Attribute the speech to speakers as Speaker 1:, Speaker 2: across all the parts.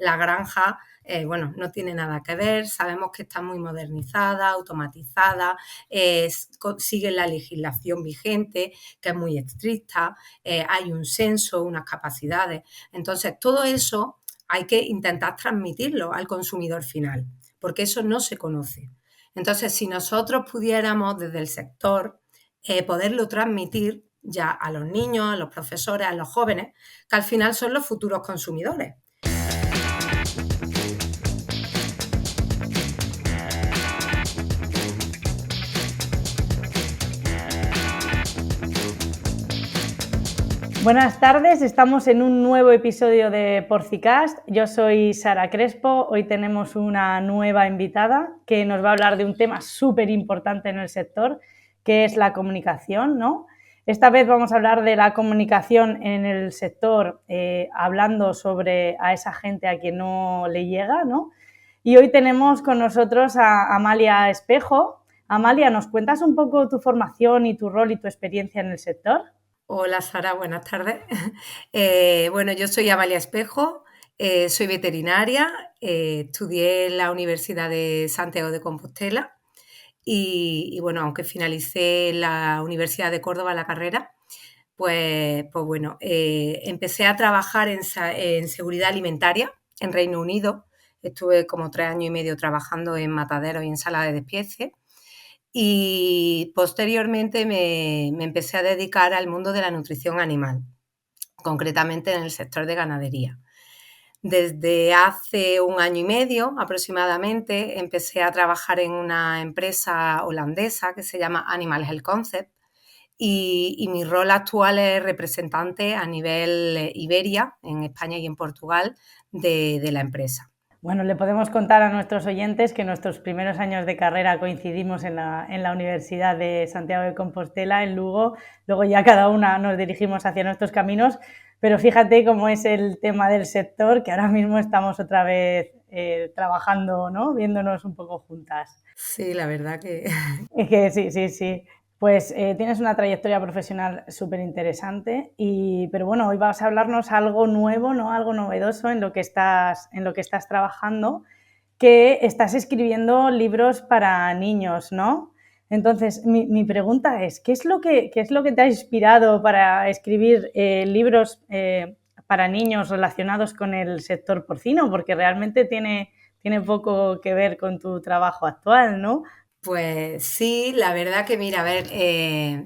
Speaker 1: la granja, no tiene nada que ver, sabemos que está muy modernizada, automatizada, sigue la legislación vigente, que es muy estricta, hay un censo, unas capacidades. Entonces, todo eso hay que intentar transmitirlo al consumidor final, porque eso no se conoce. Entonces, si nosotros pudiéramos desde el sector poderlo transmitir ya a los niños, a los profesores, a los jóvenes, que al final son los futuros consumidores.
Speaker 2: Buenas tardes, estamos en un nuevo episodio de Porcicast. Yo soy Sara Crespo. Hoy tenemos una nueva invitada que nos va a hablar de un tema súper importante en el sector, que es la comunicación, ¿no? Esta vez vamos a hablar de la comunicación en el sector, hablando sobre a esa gente a quien no le llega, ¿no? Y hoy tenemos con nosotros a Amalia Espejo. Amalia, ¿nos cuentas un poco tu formación y tu rol y tu experiencia en el sector?
Speaker 1: Hola Sara, buenas tardes. Yo soy Amalia Espejo, soy veterinaria, estudié en la Universidad de Santiago de Compostela y aunque finalicé en la Universidad de Córdoba la carrera, empecé a trabajar en seguridad alimentaria en Reino Unido. Estuve como 3 años y medio trabajando en mataderos y en sala de despiece. Y posteriormente me empecé a dedicar al mundo de la nutrición animal, concretamente en el sector de ganadería. Desde hace 1 año y medio aproximadamente empecé a trabajar en una empresa holandesa que se llama Animal Health Concept y mi rol actual es representante a nivel Iberia, en España y en Portugal, de la empresa.
Speaker 2: Bueno, le podemos contar a nuestros oyentes que nuestros primeros años de carrera coincidimos en la Universidad de Santiago de Compostela, en Lugo. Luego ya cada una nos dirigimos hacia nuestros caminos, pero fíjate cómo es el tema del sector, que ahora mismo estamos otra vez trabajando, ¿no? Viéndonos un poco juntas.
Speaker 1: Sí, la verdad que...
Speaker 2: Es que sí. Pues tienes una trayectoria profesional súper interesante, pero bueno, hoy vas a hablarnos algo nuevo, ¿no? Algo novedoso en lo que estás trabajando, que estás escribiendo libros para niños, ¿no? Entonces, mi pregunta es, ¿qué es lo que te ha inspirado para escribir libros para niños relacionados con el sector porcino? Porque realmente tiene poco que ver con tu trabajo actual, ¿no?
Speaker 1: Pues sí, la verdad que mira, a ver,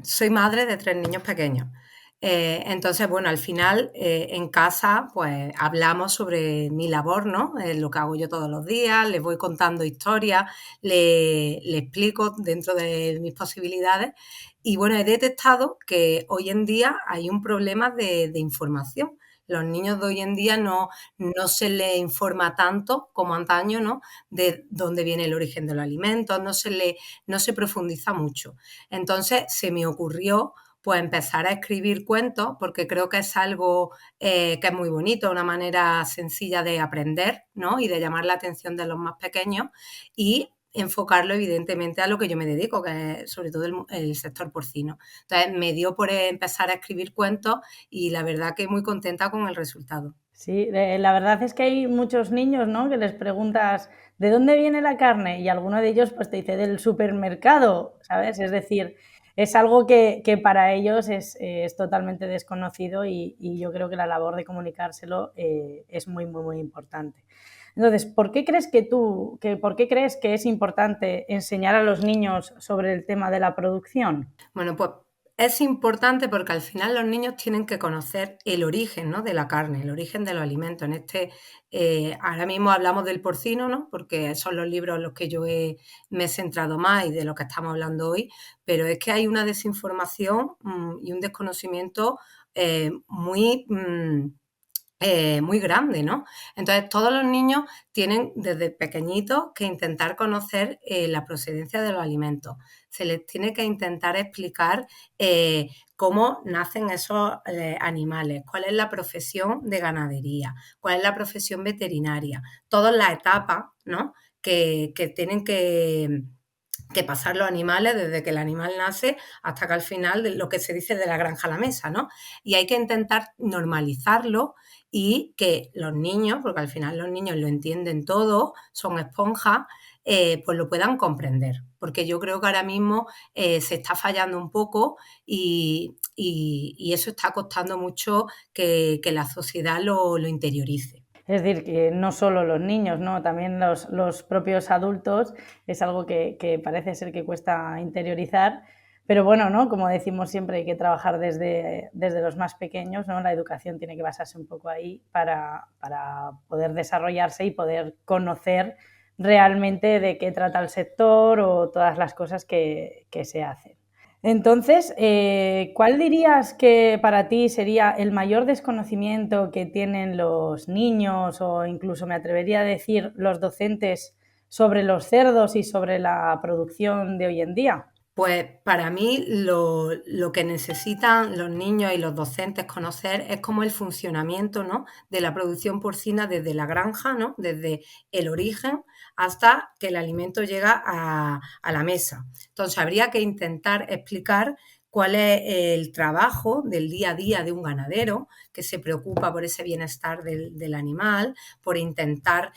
Speaker 1: soy madre de 3 niños pequeños. Entonces, al final en casa pues hablamos sobre mi labor, ¿no? Lo que hago yo todos los días, les voy contando historias, le explico dentro de mis posibilidades y he detectado que hoy en día hay un problema de información. Los niños de hoy en día no se les informa tanto como antaño, ¿no? De dónde viene el origen de los alimentos, no se profundiza mucho. Entonces se me ocurrió pues empezar a escribir cuentos porque creo que es algo que es muy bonito, una manera sencilla de aprender, ¿no? Y de llamar la atención de los más pequeños y enfocarlo evidentemente a lo que yo me dedico, que es sobre todo el sector porcino. Entonces me dio por empezar a escribir cuentos y la verdad que muy contenta con el resultado.
Speaker 2: Sí, la verdad es que hay muchos niños, ¿no? Que les preguntas ¿de dónde viene la carne? Y alguno de ellos pues te dice del supermercado, ¿sabes? Es decir, es algo que para ellos es totalmente desconocido y yo creo que la labor de comunicárselo es muy, muy, muy importante. Entonces, ¿por qué crees por qué crees que es importante enseñar a los niños sobre el tema de la producción?
Speaker 1: Bueno, pues es importante porque al final los niños tienen que conocer el origen, ¿no? De la carne, el origen de los alimentos. Ahora mismo hablamos del porcino, ¿no? Porque son los libros en los que me he centrado más y de lo que estamos hablando hoy, pero es que hay una desinformación y un desconocimiento muy... muy grande, ¿no? Entonces, todos los niños tienen desde pequeñitos que intentar conocer la procedencia de los alimentos. Se les tiene que intentar explicar cómo nacen esos animales, cuál es la profesión de ganadería, cuál es la profesión veterinaria, todas las etapas, ¿no? Que tienen que pasar los animales desde que el animal nace hasta que al final de lo que se dice de la granja a la mesa, ¿no? Y hay que intentar normalizarlo y que los niños, porque al final los niños lo entienden todo, son esponjas, pues lo puedan comprender. Porque yo creo que ahora mismo se está fallando un poco y eso está costando mucho que la sociedad lo interiorice.
Speaker 2: Es decir, que no solo los niños, ¿no? También los propios adultos es algo que parece ser que cuesta interiorizar, pero bueno, ¿no? Como decimos siempre, hay que trabajar desde los más pequeños, ¿no? La educación tiene que basarse un poco ahí para poder desarrollarse y poder conocer realmente de qué trata el sector o todas las cosas que se hacen. Entonces, ¿cuál dirías que para ti sería el mayor desconocimiento que tienen los niños o incluso me atrevería a decir los docentes sobre los cerdos y sobre la producción de hoy en día?
Speaker 1: Pues para mí lo que necesitan los niños y los docentes conocer es como el funcionamiento, ¿no? De la producción porcina desde la granja, ¿no? Desde el origen hasta que el alimento llega a la mesa. Entonces habría que intentar explicar cuál es el trabajo del día a día de un ganadero que se preocupa por ese bienestar del animal, por intentar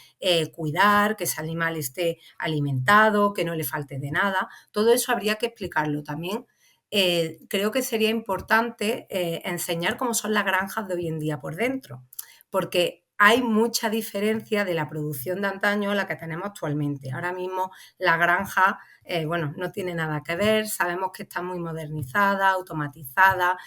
Speaker 1: cuidar que ese animal esté alimentado, que no le falte de nada. Todo eso habría que explicarlo también. Creo que sería importante enseñar cómo son las granjas de hoy en día por dentro, porque hay mucha diferencia de la producción de antaño a la que tenemos actualmente. Ahora mismo la granja, bueno, no tiene nada que ver, sabemos que está muy modernizada, automatizada,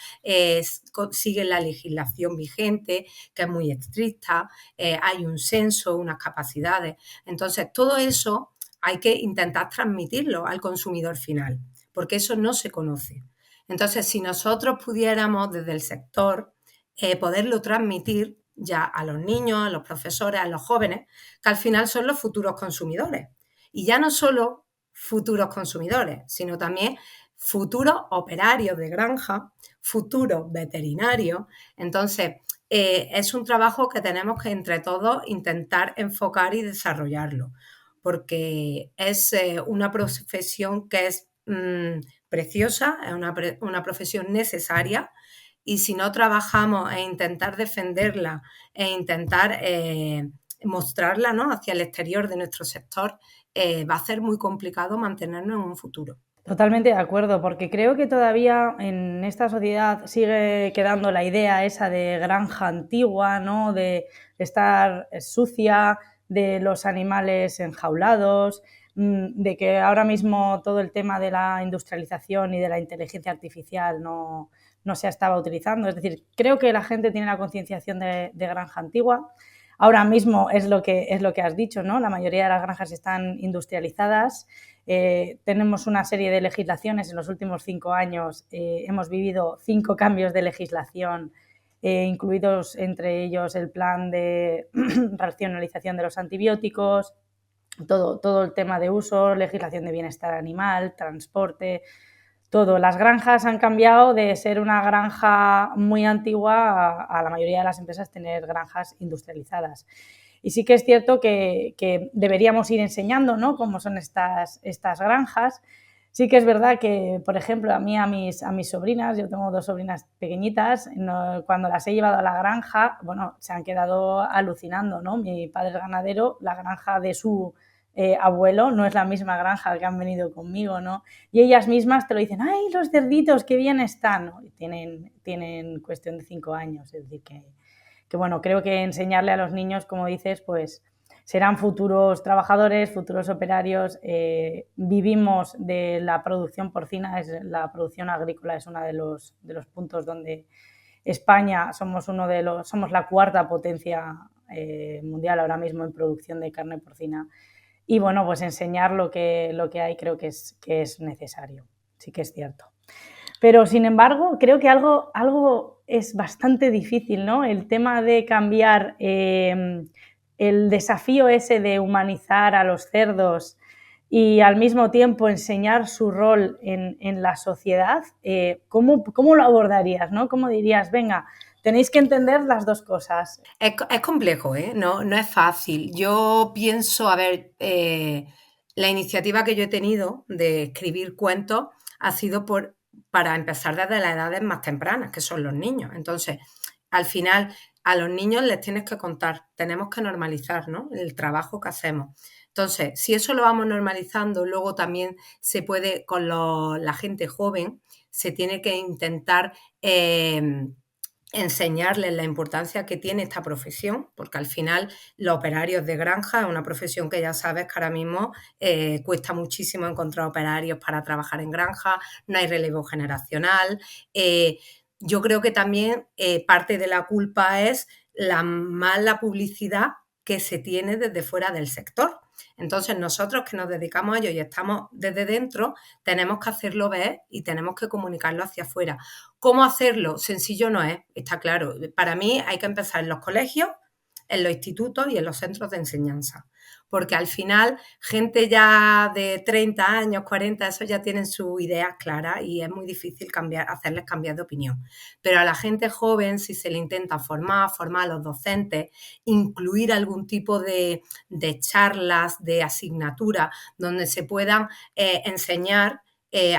Speaker 1: siguen la legislación vigente, que es muy estricta, hay un censo, unas capacidades. Entonces, todo eso hay que intentar transmitirlo al consumidor final, porque eso no se conoce. Entonces, si nosotros pudiéramos desde el sector poderlo transmitir ya a los niños, a los profesores, a los jóvenes, que al final son los futuros consumidores. Y ya no solo futuros consumidores, sino también futuros operarios de granja, futuros veterinarios. Entonces, es un trabajo que tenemos que entre todos intentar enfocar y desarrollarlo, porque es una profesión que es preciosa, es una profesión necesaria y si no trabajamos en intentar defenderla e intentar mostrarla, ¿no? Hacia el exterior de nuestro sector, va a ser muy complicado mantenernos en un futuro.
Speaker 2: Totalmente de acuerdo, porque creo que todavía en esta sociedad sigue quedando la idea esa de granja antigua, ¿no? De estar sucia, de los animales enjaulados, de que ahora mismo todo el tema de la industrialización y de la inteligencia artificial no se estaba utilizando. Es decir, creo que la gente tiene la concienciación de granja antigua. Ahora mismo es lo que has dicho, ¿no? La mayoría de las granjas están industrializadas. Tenemos una serie de legislaciones. En los últimos 5 años hemos vivido 5 cambios de legislación, incluidos entre ellos el plan de racionalización de los antibióticos, todo el tema de uso, legislación de bienestar animal, transporte, todo. Las granjas han cambiado de ser una granja muy antigua a la mayoría de las empresas tener granjas industrializadas. Y sí que es cierto que deberíamos ir enseñando, ¿no?, cómo son estas granjas. Sí que es verdad que, por ejemplo, a mis sobrinas, yo tengo 2 sobrinas pequeñitas, cuando las he llevado a la granja, bueno, se han quedado alucinando, ¿no? Mi padre es ganadero, la granja de su abuelo no es la misma granja que han venido conmigo, ¿no? Y ellas mismas te lo dicen, ¡ay, los cerditos, qué bien están! ¿No? Y tienen cuestión de 5 años, es decir, que bueno, creo que enseñarle a los niños, como dices, pues serán futuros trabajadores, futuros operarios. Vivimos de la producción porcina, la producción agrícola es uno de los puntos donde España somos la cuarta potencia mundial ahora mismo en producción de carne porcina. Y bueno, pues enseñar lo que hay creo que es necesario, sí que es cierto. Pero sin embargo, creo que algo es bastante difícil, ¿no? El tema de cambiar el desafío ese de humanizar a los cerdos y al mismo tiempo enseñar su rol en la sociedad, ¿cómo lo abordarías, ¿no? ¿Cómo dirías, venga, tenéis que entender las dos cosas?
Speaker 1: Es complejo, ¿eh? No es fácil. Yo pienso, a ver, la iniciativa que yo he tenido de escribir cuentos ha sido para empezar desde las edades más tempranas, que son los niños. Entonces, al final, a los niños les tienes que contar, tenemos que normalizar, ¿no?, el trabajo que hacemos. Entonces, si eso lo vamos normalizando, luego también se puede, con la gente joven, se tiene que intentar enseñarles la importancia que tiene esta profesión, porque al final los operarios de granja es una profesión que ya sabes que ahora mismo cuesta muchísimo encontrar operarios para trabajar en granja, no hay relevo generacional. Yo creo que también parte de la culpa es la mala publicidad que se tiene desde fuera del sector. Entonces, nosotros que nos dedicamos a ello y estamos desde dentro, tenemos que hacerlo ver y tenemos que comunicarlo hacia afuera. ¿Cómo hacerlo? Sencillo no es, está claro. Para mí hay que empezar en los colegios, en los institutos y en los centros de enseñanza. Porque al final, gente ya de 30 años, 40, esos ya tienen sus ideas claras y es muy difícil hacerles cambiar de opinión. Pero a la gente joven, si se le intenta formar a los docentes, incluir algún tipo de charlas, de asignatura, donde se puedan enseñar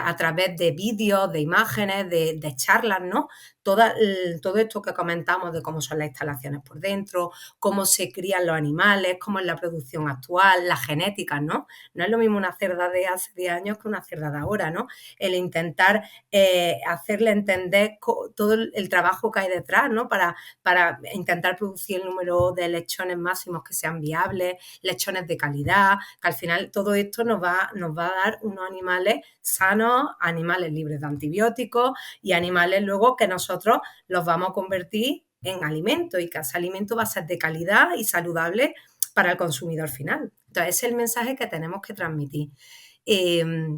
Speaker 1: a través de vídeos, de imágenes, de charlas, ¿no? Todo esto que comentamos de cómo son las instalaciones por dentro, cómo se crían los animales, cómo es la producción actual, las genéticas, ¿no? No es lo mismo una cerda de hace 10 años que una cerda de ahora, ¿no? El intentar hacerle entender todo el trabajo que hay detrás, ¿no? Para intentar producir el número de lechones máximos que sean viables, lechones de calidad, que al final todo esto nos va a dar unos animales sanos, animales libres de antibióticos y animales luego que nosotros los vamos a convertir en alimento y que ese alimento va a ser de calidad y saludable para el consumidor final. Entonces, ese es el mensaje que tenemos que transmitir.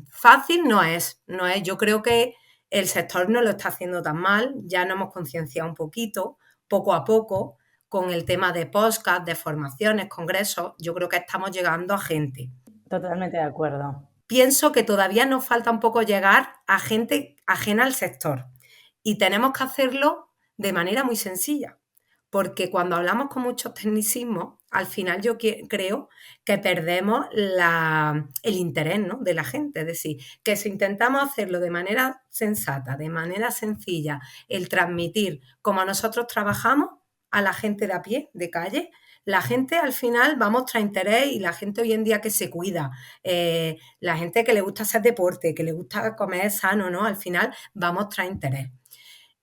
Speaker 1: Fácil no es. Yo creo que el sector no lo está haciendo tan mal, ya nos hemos concienciado un poquito, poco a poco, con el tema de podcast, de formaciones, congresos, yo creo que estamos llegando a gente.
Speaker 2: Totalmente de acuerdo.
Speaker 1: Pienso que todavía nos falta un poco llegar a gente ajena al sector y tenemos que hacerlo de manera muy sencilla, porque cuando hablamos con muchos tecnicismos, al final yo creo que perdemos el interés, ¿no?, de la gente. Es decir, que si intentamos hacerlo de manera sensata, de manera sencilla, el transmitir como nosotros trabajamos a la gente de a pie, de calle, la gente al final va a mostrar interés y la gente hoy en día que se cuida, la gente que le gusta hacer deporte, que le gusta comer sano, ¿no? Al final va a mostrar interés.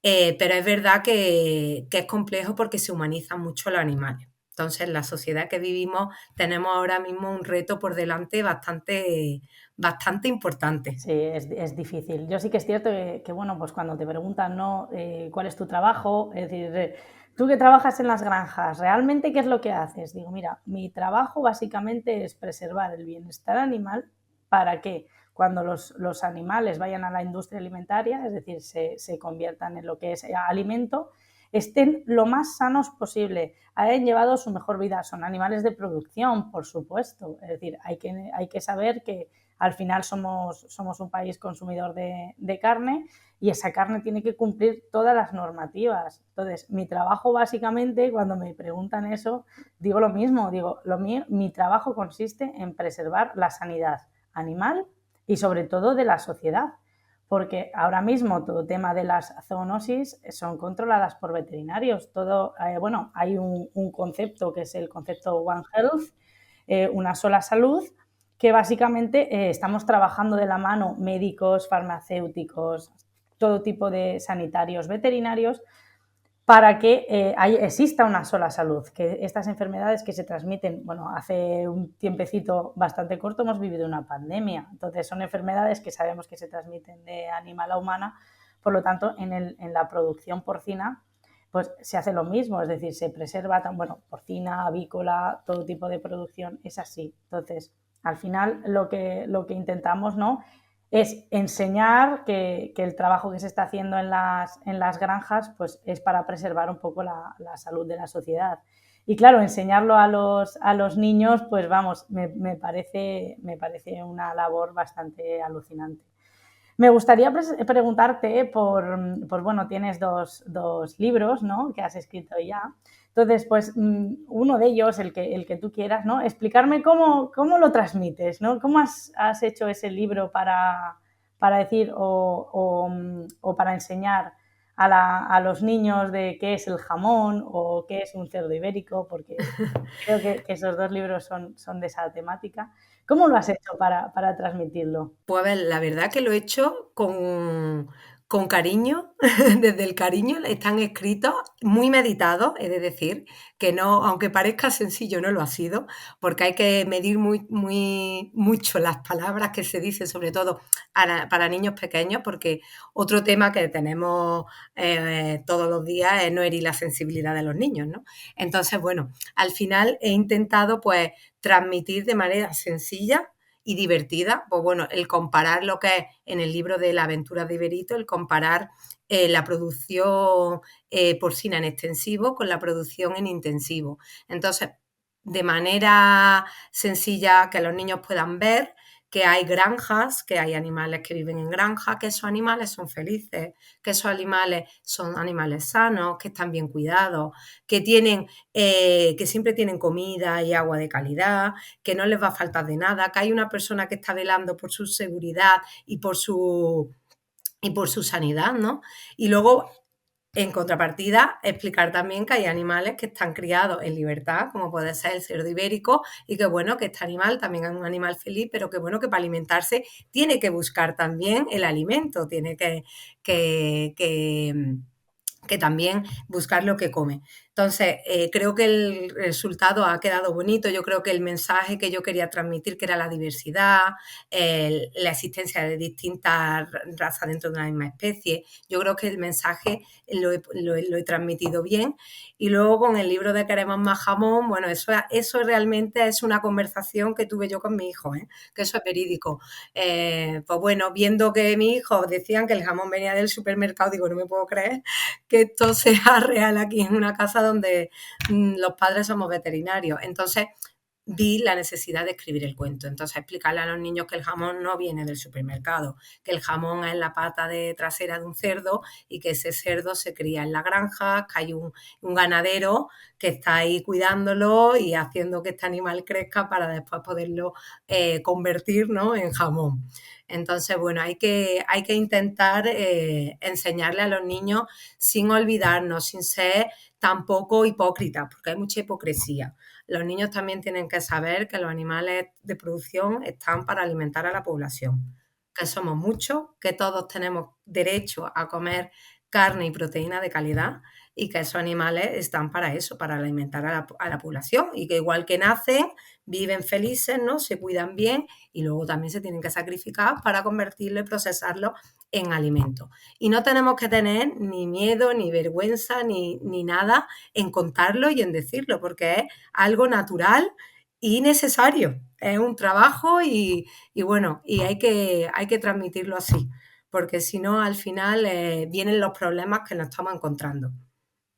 Speaker 1: Pero es verdad que es complejo porque se humanizan mucho los animales. Entonces, en la sociedad que vivimos tenemos ahora mismo un reto por delante bastante importante.
Speaker 2: Sí, es difícil. Yo sí que es cierto que, bueno, pues cuando te preguntan, ¿no?, ¿cuál es tu trabajo? Es decir, tú que trabajas en las granjas, ¿realmente qué es lo que haces? Digo, mira, mi trabajo básicamente es preservar el bienestar animal para que cuando los animales vayan a la industria alimentaria, es decir, se conviertan en lo que es alimento, estén lo más sanos posible, hayan llevado su mejor vida. Son animales de producción, por supuesto. Es decir, hay que saber que al final somos un país consumidor de carne y esa carne tiene que cumplir todas las normativas. Entonces, mi trabajo básicamente, cuando me preguntan eso, digo lo mismo, mi trabajo consiste en preservar la sanidad animal y sobre todo de la sociedad, porque ahora mismo todo tema de las zoonosis son controladas por veterinarios. Hay un concepto que es el concepto One Health, una sola salud, que básicamente estamos trabajando de la mano médicos, farmacéuticos, todo tipo de sanitarios, veterinarios, para que exista una sola salud, que estas enfermedades que se transmiten, bueno, hace un tiempecito bastante corto hemos vivido una pandemia, entonces son enfermedades que sabemos que se transmiten de animal a humana, por lo tanto, en la producción porcina, pues se hace lo mismo, es decir, se preserva, porcina, avícola, todo tipo de producción es así. Entonces, al final lo que intentamos, ¿no?, es enseñar que el trabajo que se está haciendo en las granjas pues es para preservar un poco la salud de la sociedad. Y claro, enseñarlo a los niños, pues vamos, me parece una labor bastante alucinante. Me gustaría preguntarte bueno, tienes dos libros, ¿no?, que has escrito ya. Entonces, pues uno de ellos, el que tú quieras, ¿no?, explicarme cómo lo transmites, ¿no? ¿Cómo has hecho ese libro para decir o para enseñar a los niños de qué es el jamón o qué es un cerdo ibérico, porque creo que esos dos libros son de esa temática. ¿Cómo lo has hecho para transmitirlo?
Speaker 1: Pues a ver, la verdad que lo he hecho con cariño, desde el cariño, están escritos muy meditados, he de decir, que no, aunque parezca sencillo, no lo ha sido, porque hay que medir mucho las palabras que se dicen, sobre todo para niños pequeños, porque otro tema que tenemos todos los días es no herir la sensibilidad de los niños, ¿no? Entonces, bueno, al final he intentado pues transmitir de manera sencilla y divertida, pues bueno, el comparar lo que es en el libro de la aventura de Iberito, el comparar la producción porcina en extensivo con la producción en intensivo. Entonces, de manera sencilla que los niños puedan ver que hay granjas, que hay animales que viven en granjas, que esos animales son felices, que esos animales son animales sanos, que están bien cuidados, que siempre tienen comida y agua de calidad, que no les va a faltar de nada, que hay una persona que está velando por su seguridad y por su sanidad, ¿no? Y luego, en contrapartida, explicar también que hay animales que están criados en libertad, como puede ser el cerdo ibérico, y que bueno, que este animal también es un animal feliz, pero que bueno, que para alimentarse tiene que buscar también el alimento, tiene que, que que también buscar lo que come. Entonces, creo que el resultado ha quedado bonito. Yo creo que el mensaje que yo quería transmitir, que era la diversidad, la existencia de distintas razas dentro de una misma especie, yo creo que el mensaje lo he transmitido bien. Y luego con el libro de Queremos más jamón, bueno, eso realmente es una conversación que tuve yo con mi hijo, que eso es verídico. Pues bueno, viendo que mis hijos decían que el jamón venía del supermercado, digo, no me puedo creer que esto sea real aquí en una casa donde los padres somos veterinarios. Entonces vi la necesidad de escribir el cuento. Entonces explicarle a los niños que el jamón no viene del supermercado, que el jamón es la pata trasera de un cerdo y que ese cerdo se cría en la granja, que hay un ganadero que está ahí cuidándolo y haciendo que este animal crezca para después poderlo convertir, ¿no?, en jamón. Entonces, bueno, hay que intentar enseñarle a los niños sin olvidarnos, sin ser tampoco hipócritas, porque hay mucha hipocresía. Los niños también tienen que saber que los animales de producción están para alimentar a la población, que somos muchos, que todos tenemos derecho a comer carne y proteína de calidad y que esos animales están para eso, para alimentar a la población y que igual que nacen, viven felices, ¿no?, se cuidan bien y luego también se tienen que sacrificar para convertirlo y procesarlo en alimento. Y no tenemos que tener ni miedo, ni vergüenza, ni nada en contarlo y en decirlo, porque es algo natural y necesario. Es un trabajo y bueno, y hay que transmitirlo así, porque si no, al final vienen los problemas que nos estamos encontrando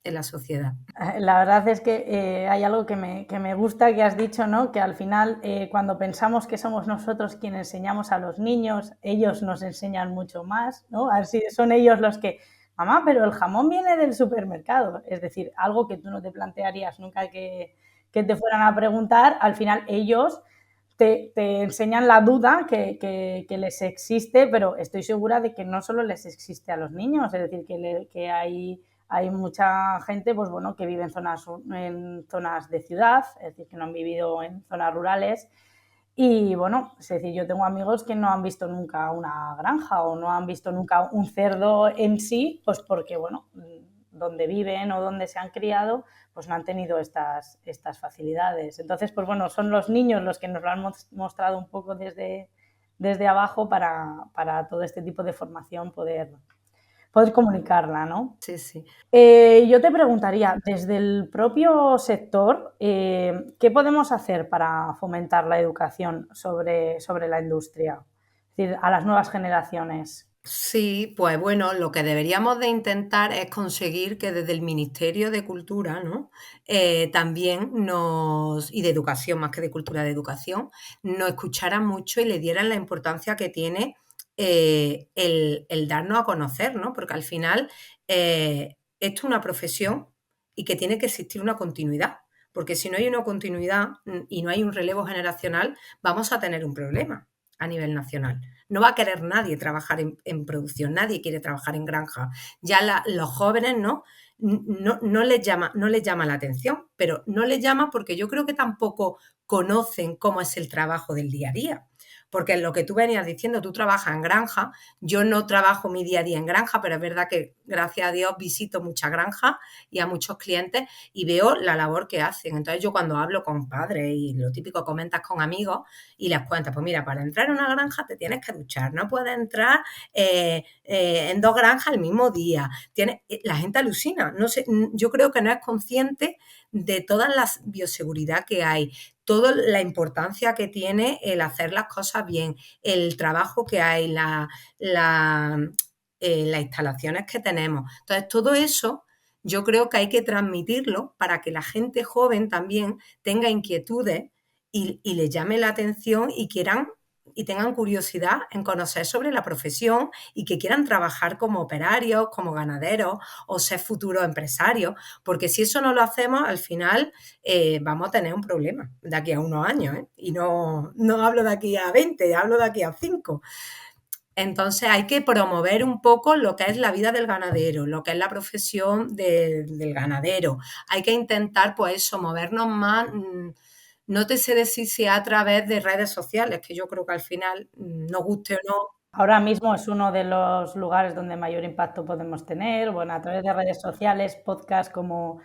Speaker 1: en la sociedad.
Speaker 2: La verdad es que hay algo que me gusta que has dicho, ¿no? Que al final, cuando pensamos que somos nosotros quienes enseñamos a los niños, ellos nos enseñan mucho más, ¿no? Así son ellos los que, mamá, pero el jamón viene del supermercado. Es decir, algo que tú no te plantearías nunca que te fueran a preguntar, al final ellos te enseñan la duda que les existe, pero estoy segura de que no solo les existe a los niños, es decir, que hay mucha gente, pues bueno, que vive en zonas de ciudad, es decir, que no han vivido en zonas rurales. Y bueno, es decir, yo tengo amigos que no han visto nunca una granja o no han visto nunca un cerdo en sí, pues porque, bueno, donde viven o donde se han criado, pues no han tenido estas facilidades. Entonces, pues bueno, son los niños los que nos lo han mostrado un poco desde abajo para todo este tipo de formación poder comunicarla, ¿no?
Speaker 1: Sí, sí.
Speaker 2: Yo te preguntaría, desde el propio sector, ¿qué podemos hacer para fomentar la educación sobre la industria? Es decir, a las nuevas generaciones.
Speaker 1: Sí, pues bueno, lo que deberíamos de intentar es conseguir que desde el Ministerio de Cultura, ¿no? También y de Educación, más que de Cultura, de Educación, nos escucharan mucho y le dieran la importancia que tiene el darnos a conocer, ¿no? Porque al final esto es una profesión y que tiene que existir una continuidad, porque si no hay una continuidad y no hay un relevo generacional, vamos a tener un problema. a nivel nacional. No va a querer nadie trabajar en producción, nadie quiere trabajar en granja. Ya los jóvenes no les llama la atención, pero no les llama porque yo creo que tampoco conocen cómo es el trabajo del día a día. Porque lo que tú venías diciendo, tú trabajas en granja, yo no trabajo mi día a día en granja, pero es verdad que gracias a Dios visito muchas granjas y a muchos clientes y veo la labor que hacen. Entonces yo cuando hablo con padres y lo típico comentas con amigos y les cuentas, pues mira, para entrar en una granja te tienes que duchar, no puedes entrar en 2 granjas el mismo día. La gente alucina, no sé, yo creo que no es consciente de toda la bioseguridad que hay, toda la importancia que tiene el hacer las cosas bien, el trabajo que hay, las instalaciones que tenemos. Entonces, todo eso yo creo que hay que transmitirlo para que la gente joven también tenga inquietudes y les llame la atención y quieran y tengan curiosidad en conocer sobre la profesión y que quieran trabajar como operarios, como ganaderos o ser futuros empresarios, porque si eso no lo hacemos, al final vamos a tener un problema de aquí a unos años, ¿eh? Y no hablo de aquí a 20, hablo de aquí a 5. Entonces hay que promover un poco lo que es la vida del ganadero, lo que es la profesión del ganadero. Hay que intentar, pues eso, movernos más. No te sé decir si a través de redes sociales, que yo creo que al final, nos guste o no.
Speaker 2: Ahora mismo es uno de los lugares donde mayor impacto podemos tener, bueno, a través de redes sociales, podcasts como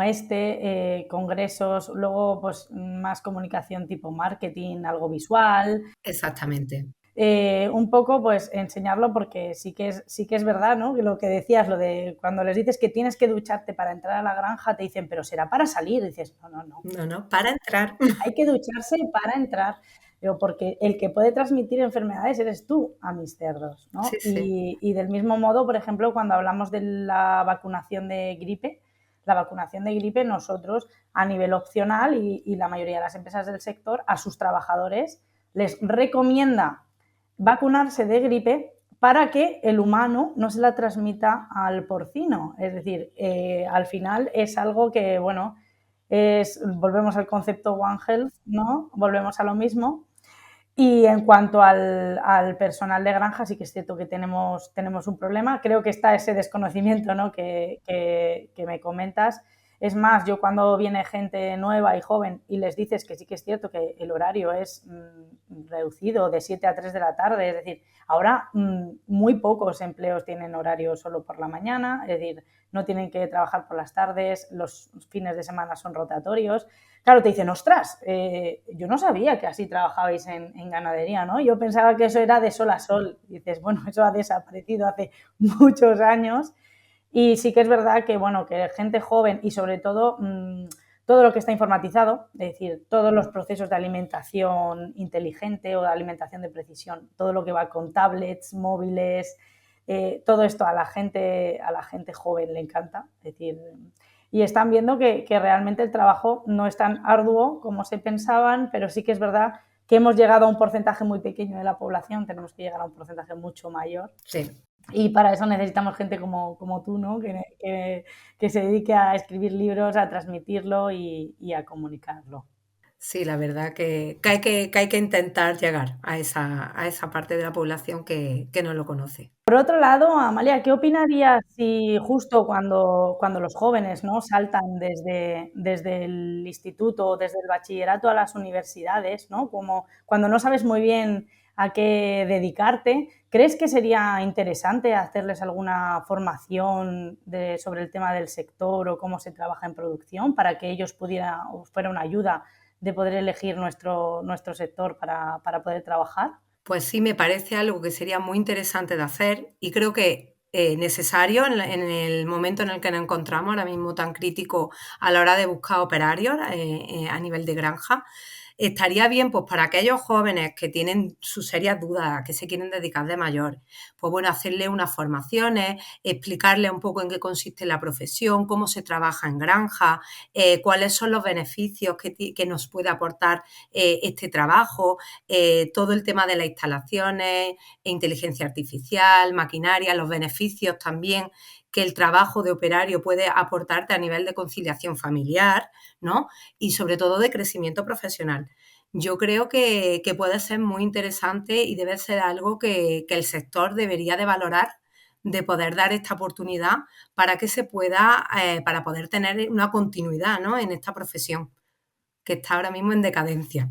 Speaker 2: este, congresos, luego pues más comunicación tipo marketing, algo visual,
Speaker 1: Exactamente.
Speaker 2: un poco pues enseñarlo porque sí que es verdad, ¿no? Lo que decías, lo de cuando les dices que tienes que ducharte para entrar a la granja, te dicen, pero será para salir. Y dices, no, no, no,
Speaker 1: No, para entrar.
Speaker 2: hay que ducharse para entrar. Digo, porque el que puede transmitir enfermedades eres tú a mis cerdos, ¿no?
Speaker 1: Sí, sí.
Speaker 2: Y del mismo modo, por ejemplo, cuando hablamos de la vacunación de gripe, nosotros a nivel opcional y la mayoría de las empresas del sector a sus trabajadores les recomienda vacunarse de gripe para que el humano no se la transmita al porcino. Es decir, al final es algo que, bueno, volvemos al concepto One Health, ¿no? Volvemos a lo mismo. Y en cuanto al personal de granja, sí que es cierto que tenemos un problema. Creo que está ese desconocimiento, ¿no? que me comentas. Es más, yo cuando viene gente nueva y joven y les dices que sí que es cierto que el horario es reducido de 7 a 3 de la tarde, es decir, ahora muy pocos empleos tienen horario solo por la mañana, es decir, no tienen que trabajar por las tardes, los fines de semana son rotatorios. Claro, te dicen, ostras, yo no sabía que así trabajabais en ganadería, ¿no? Yo pensaba que eso era de sol a sol. Y dices, bueno, eso ha desaparecido hace muchos años. Y sí que es verdad que, bueno, que gente joven y sobre todo todo lo que está informatizado, es decir, todos los procesos de alimentación inteligente o de alimentación de precisión, todo lo que va con tablets, móviles, todo esto a la gente joven le encanta. Es decir, y están viendo que realmente el trabajo no es tan arduo como se pensaban, pero sí que es verdad que hemos llegado a un porcentaje muy pequeño de la población, tenemos que llegar a un porcentaje mucho mayor.
Speaker 1: Sí.
Speaker 2: Y para eso necesitamos gente como tú, ¿no? Que se dedique a escribir libros, a transmitirlo y a comunicarlo.
Speaker 1: Sí, la verdad que hay que intentar llegar a esa parte de la población que no lo conoce.
Speaker 2: Por otro lado, Amalia, ¿qué opinarías si justo cuando los jóvenes, ¿no? saltan desde el instituto o desde el bachillerato a las universidades, ¿no? Como cuando no sabes muy bien a qué dedicarte, ¿crees que sería interesante hacerles alguna formación sobre el tema del sector o cómo se trabaja en producción para que ellos fuera una ayuda de poder elegir nuestro sector para poder trabajar?
Speaker 1: Pues sí, me parece algo que sería muy interesante de hacer y creo que necesario en el momento en el que nos encontramos ahora mismo tan crítico a la hora de buscar operarios a nivel de granja. Estaría bien, pues para aquellos jóvenes que tienen sus serias dudas, que se quieren dedicar de mayor, pues bueno, hacerle unas formaciones, explicarle un poco en qué consiste la profesión, cómo se trabaja en granja, cuáles son los beneficios que nos puede aportar este trabajo, todo el tema de las instalaciones, inteligencia artificial, maquinaria, los beneficios también que el trabajo de operario puede aportarte a nivel de conciliación familiar, ¿no? Y sobre todo de crecimiento profesional. Yo creo que puede ser muy interesante y debe ser algo que el sector debería de valorar, de poder dar esta oportunidad para que se pueda, para poder tener una continuidad, ¿no? En esta profesión que está ahora mismo en decadencia.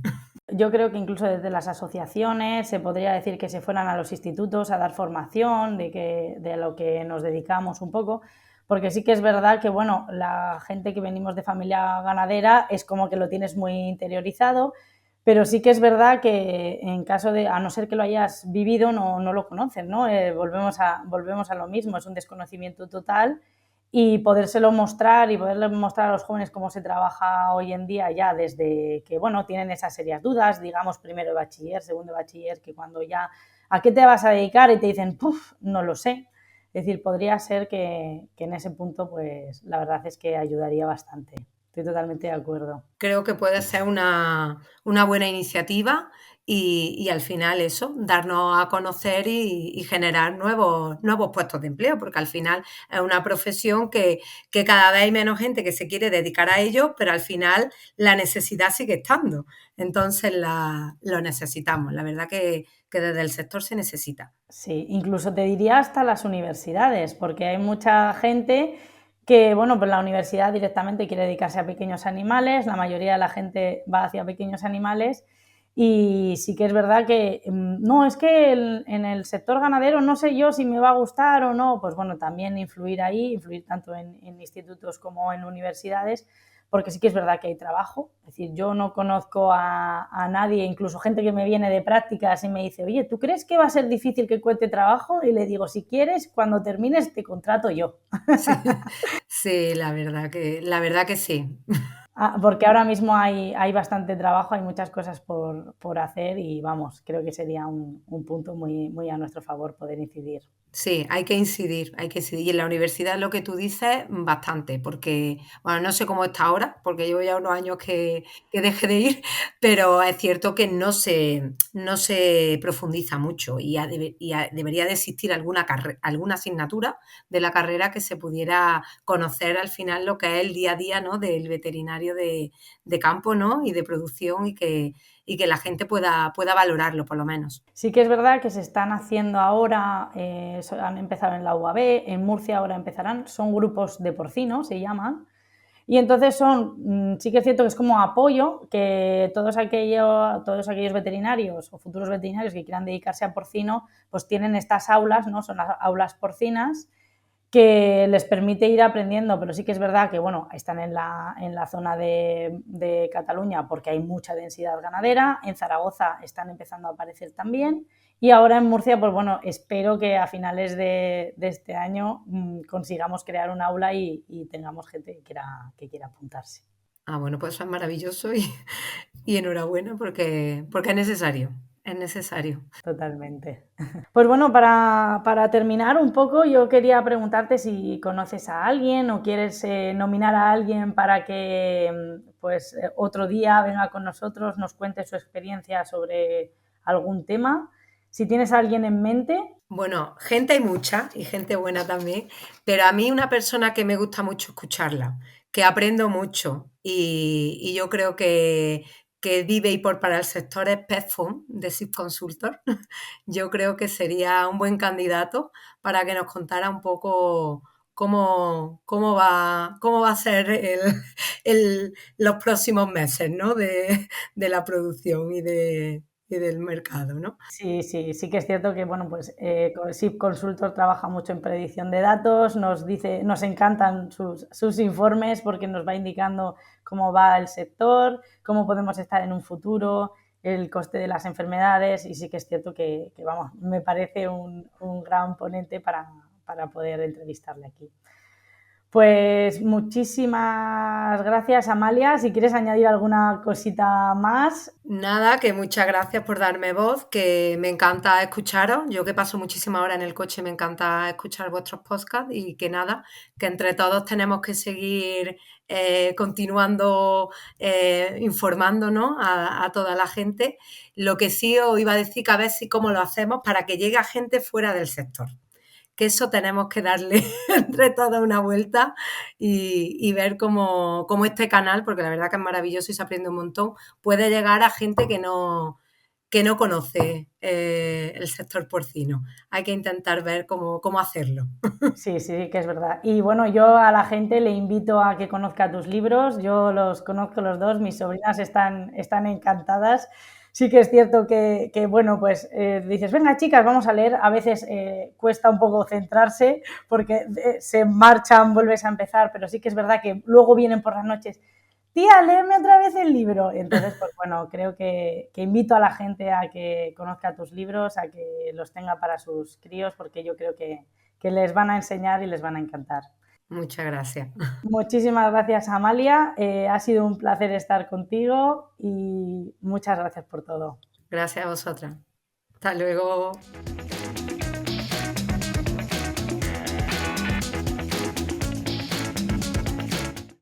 Speaker 2: Yo creo que incluso desde las asociaciones se podría decir que se fueran a los institutos a dar formación de lo que nos dedicamos un poco, porque sí que es verdad que, bueno, la gente que venimos de familia ganadera es como que lo tienes muy interiorizado, pero sí que es verdad que en caso de, a no ser que lo hayas vivido, no lo conoces, ¿no? Volvemos a lo mismo, es un desconocimiento total y podérselo mostrar y poderle mostrar a los jóvenes cómo se trabaja hoy en día ya desde que, bueno, tienen esas serias dudas, digamos, primero de bachiller, segundo de bachiller, que cuando ya, ¿a qué te vas a dedicar? Y te dicen, puf, no lo sé. Es decir, podría ser que en ese punto, pues, la verdad es que ayudaría bastante. Estoy totalmente de acuerdo.
Speaker 1: Creo que puede ser una buena iniciativa y al final eso, darnos a conocer y generar nuevos puestos de empleo, porque al final es una profesión que cada vez hay menos gente que se quiere dedicar a ello, pero al final la necesidad sigue estando. Entonces lo necesitamos. La verdad que desde el sector se necesita.
Speaker 2: Sí, incluso te diría hasta las universidades, porque hay mucha gente que, bueno, pues la universidad directamente quiere dedicarse a pequeños animales, la mayoría de la gente va hacia pequeños animales y sí que es verdad que, no, es que en el sector ganadero no sé yo si me va a gustar o no, pues bueno, también influir ahí, influir tanto en institutos como en universidades, porque sí que es verdad que hay trabajo. Es decir, yo no conozco a nadie, incluso gente que me viene de prácticas y me dice, oye, ¿tú crees que va a ser difícil que encuentre trabajo? Y le digo, si quieres, cuando termines te contrato yo.
Speaker 1: Sí, sí, la verdad que sí.
Speaker 2: Porque ahora mismo hay bastante trabajo, hay muchas cosas por hacer y vamos, creo que sería un punto muy a nuestro favor poder incidir.
Speaker 1: Sí, hay que incidir, hay que incidir. Y en la universidad lo que tú dices, bastante, porque, bueno, no sé cómo está ahora, porque llevo ya unos años que dejé de ir, pero es cierto que no se profundiza mucho debería de existir alguna asignatura de la carrera que se pudiera conocer al final lo que es el día a día, ¿no? Del veterinario de campo, ¿no? Y de producción y que la gente pueda valorarlo, por lo menos.
Speaker 2: Sí que es verdad que se están haciendo ahora, han empezado en la UAB, en Murcia ahora empezarán, son grupos de porcinos, se llaman, y entonces sí que es cierto que es como apoyo que todos aquellos veterinarios o futuros veterinarios que quieran dedicarse a porcino, pues tienen estas aulas, ¿no? Son las aulas porcinas que les permite ir aprendiendo, pero sí que es verdad que, bueno, están en la zona de Cataluña porque hay mucha densidad ganadera, en Zaragoza están empezando a aparecer también y ahora en Murcia, pues bueno, espero que a finales de este año consigamos crear un aula y tengamos gente que quiera apuntarse.
Speaker 1: Ah, bueno, pues eso es maravilloso y enhorabuena porque es necesario, es necesario.
Speaker 2: Totalmente. Pues bueno, para terminar un poco, yo quería preguntarte si conoces a alguien o quieres nominar a alguien para que pues otro día venga con nosotros, nos cuente su experiencia sobre algún tema. Si tienes a alguien en mente,
Speaker 1: Bueno, gente hay mucha y gente buena también, pero a mí una persona que me gusta mucho escucharla, que aprendo mucho y yo creo que vive y por para el sector es Petfone de SIP Consultor. Yo creo que sería un buen candidato para que nos contara un poco cómo va a ser los próximos meses, ¿no? De la producción y del mercado, ¿no?
Speaker 2: sí que es cierto que bueno, pues SIP Consultor trabaja mucho en predicción de datos, nos encantan sus informes porque nos va indicando cómo va el sector, cómo podemos estar en un futuro, el coste de las enfermedades y sí que es cierto que vamos, me parece un gran ponente para poder entrevistarle aquí. Pues muchísimas gracias, Amalia. Si quieres añadir alguna cosita más.
Speaker 1: Nada, que muchas gracias por darme voz, que me encanta escucharos. Yo que paso muchísimas horas en el coche, me encanta escuchar vuestros podcasts y que nada, que entre todos tenemos que seguir continuando informándonos a toda la gente. Lo que sí os iba a decir que a ver si cómo lo hacemos para que llegue a gente fuera del sector. que eso tenemos que darle entre todos una vuelta y ver cómo este canal, porque la verdad que es maravilloso y se aprende un montón, puede llegar a gente que no conoce el sector porcino. Hay que intentar ver cómo hacerlo.
Speaker 2: Sí, sí, que es verdad. Y bueno, yo a la gente le invito a que conozca tus libros. Yo los conozco los dos, mis sobrinas están encantadas. Sí que es cierto que bueno, pues dices, venga chicas, vamos a leer. A veces cuesta un poco centrarse porque se marchan, vuelves a empezar, pero sí que es verdad que luego vienen por las noches, tía, léeme otra vez el libro. Entonces, pues bueno, creo que invito a la gente a que conozca tus libros, a que los tenga para sus críos, porque yo creo que les van a enseñar y les van a encantar.
Speaker 1: Muchas gracias.
Speaker 2: Muchísimas gracias, Amalia. Ha sido un placer estar contigo y muchas gracias por todo.
Speaker 1: Gracias a vosotras. Hasta luego.